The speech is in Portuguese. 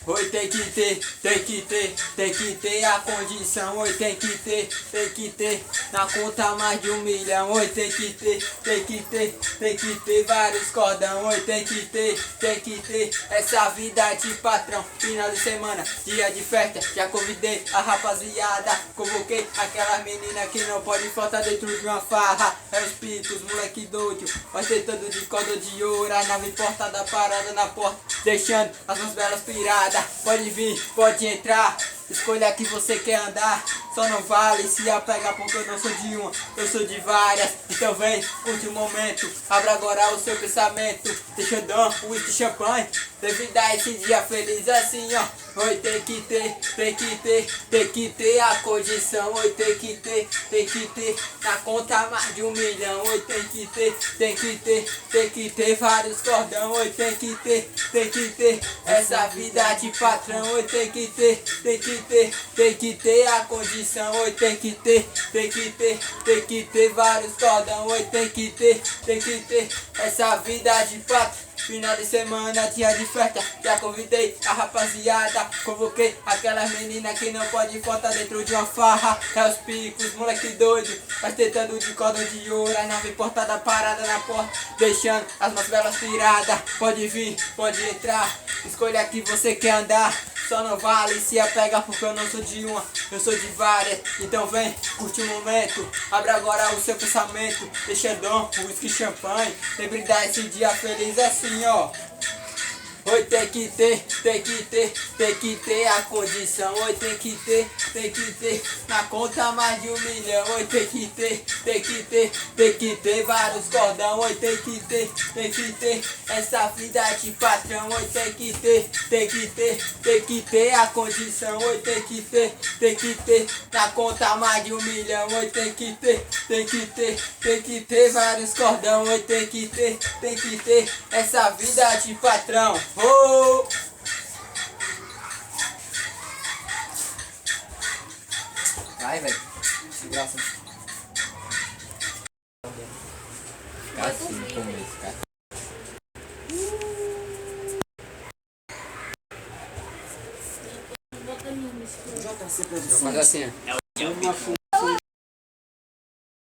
Oi, tem que ter a condição. Oi, tem que ter na conta mais de 1 milhão. Oi, tem que ter vários cordão. Oi, tem que ter essa vida de patrão. Final de semana, dia de festa, já convidei a rapaziada. Convoquei aquelas meninas que não pode faltar dentro de uma farra. É os pitos, moleque doido, vai ter todo de corda de ouro. A nave portada parada na porta, deixando as mãos belas piradas. Pode vir, pode entrar, escolha que você quer andar. Só não vale se apegar porque eu não sou de uma, eu sou de várias. Então vem, curte o momento, abra agora o seu pensamento. Deixa eu dar um whisky, champanhe, deve dar esse dia feliz assim, ó. Oi, tem que ter a condição. Oi, tem que ter na conta mais de 1 milhão. Oi, tem que ter vários cordão. Oi, tem que ter essa vida de patrão. Oi, tem que ter a condição. Oi, tem que ter vários cordão. Oi, tem que ter essa vida de patrão. Final de semana, dia de festa, já convidei a rapaziada. Convoquei aquelas meninas que não pode faltar dentro de uma farra. É os picos, moleque doido, mas tentando de corda de ouro. A nave portada parada na porta, deixando as mãos belas tiradas. Pode vir, pode entrar, escolha que você quer andar. Só não vale se apega porque eu não sou de uma, eu sou de várias. Então vem, curte o momento, abre agora o seu pensamento. Deixa dom, whisky, champanhe, sempre dá esse dia feliz assim, ó. Oi, tem que ter a condição. Oi, tem que ter na conta mais de 1 milhão. Oi, tem que ter vários cordão. Oi, tem que ter essa vida de patrão. Oi, tem que ter a condição. Oi, tem que ter na conta mais de 1 milhão. Oi, tem que ter vários cordão. Oi, tem que ter essa vida de patrão. Oh! Vai, velho. Desgraça. Fica assim no começo, cara. Vou fazer assim, ó.